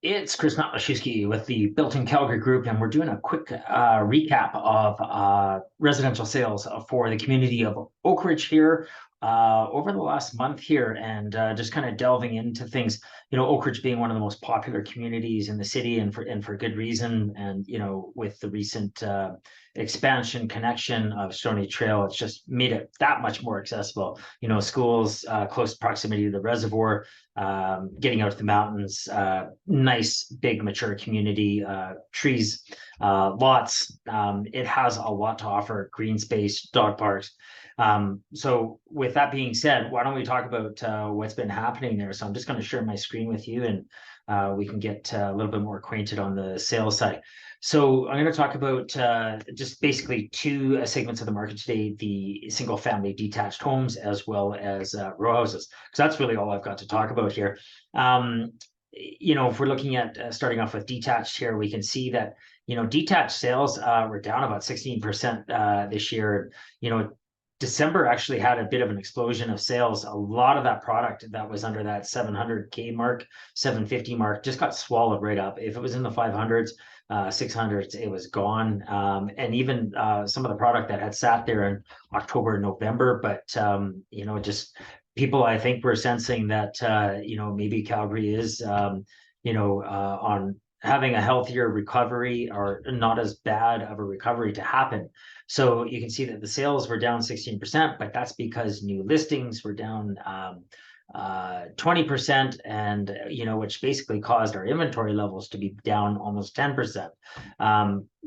It's Chris Matlashewski with the Built-in Calgary Group, and we're doing a quick recap of residential sales for the community of Oakridge here over the last month here, and just kind of delving into things. Oakridge being one of the most popular communities in the city, and for good reason. And with the recent expansion connection of Stony Trail, it's just made it that much more accessible. Schools, close proximity to the reservoir, getting out to the mountains, nice big mature community, trees, lots. It has a lot to offer: green space, dog parks. So with that being said, why don't we talk about what's been happening there? So I'm just going to share my screen with you, and we can get a little bit more acquainted on the sales side. So I'm going to talk about just basically two segments of the market today: the single family detached homes as well as row houses, because that's really all I've got to talk about here. If we're looking at starting off with detached here, we can see that detached sales were down about 16% this year. December actually had a bit of an explosion of sales. A lot of that product that was under that 700K mark, 750 mark, just got swallowed right up. If it was in the 500s, 600s, it was gone. And even some of the product that had sat there in October and November, but just people, I think, were sensing that maybe Calgary is on having a healthier recovery, or not as bad of a recovery to happen. So you can see that the sales were down 16%, but that's because new listings were down 20%, and which basically caused our inventory levels to be down almost 10%,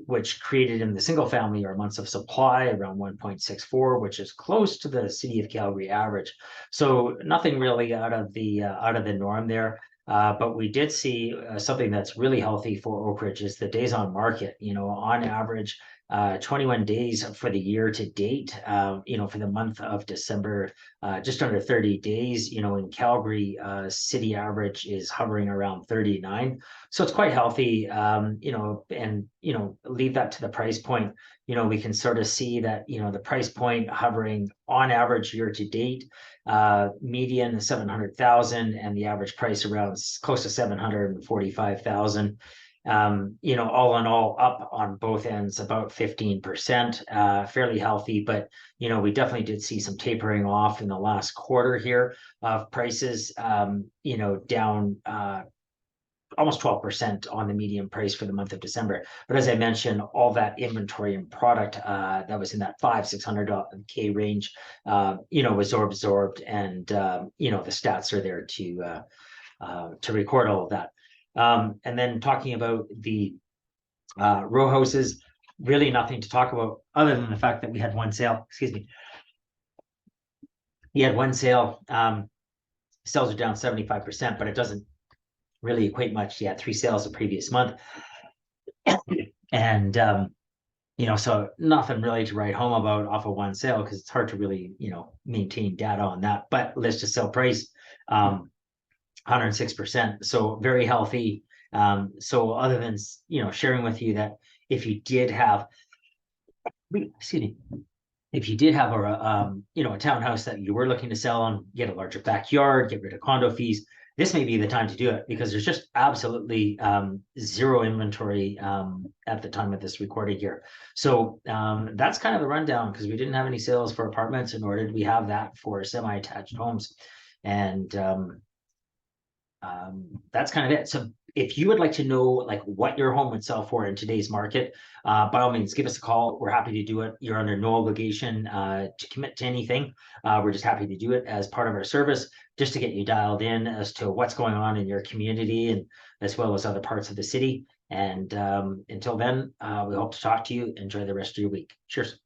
which created in the single family our months of supply around 1.64, which is close to the city of Calgary average. So nothing really out of the norm there. But we did see something that's really healthy for Oakridge is the days on market. On average, 21 days for the year to date. For the month of December, just under 30 days. In Calgary, city average is hovering around 39. So it's quite healthy. And leave that to the price point. We can sort of see that the price point hovering on average year to date, median 700,000, and the average price around close to 745,000. All in all, up on both ends about 15%, fairly healthy. But we definitely did see some tapering off in the last quarter here of prices, down almost 12% on the median price for the month of December. But as I mentioned, all that inventory and product that was in that 500-600K range, was absorbed, and the stats are there to record all of that. And then talking about the row houses, really nothing to talk about other than the fact that we had one sale. Excuse me. We had one sale. Sales are down 75%, but it doesn't really equate much. You had 3 sales the previous month. And, so nothing really to write home about off of one sale, because it's hard to really, maintain data on that. But list to sell price, 106%. So very healthy. So other than, sharing with you that if you did have, excuse me, if you did have a townhouse that you were looking to sell on, get a larger backyard, get rid of condo fees, this may be the time to do it, because there's just absolutely zero inventory at the time of this recording here. So that's kind of the rundown, because we didn't have any sales for apartments, and nor did we have that for semi-attached homes. And that's kind of it. So if you would like to know what your home would sell for in today's market, by all means, give us a call. We're happy to do it. You're under no obligation to commit to anything. We're just happy to do it as part of our service, just to get you dialed in as to what's going on in your community, and as well as other parts of the city. And until then, we hope to talk to you. Enjoy the rest of your week. Cheers.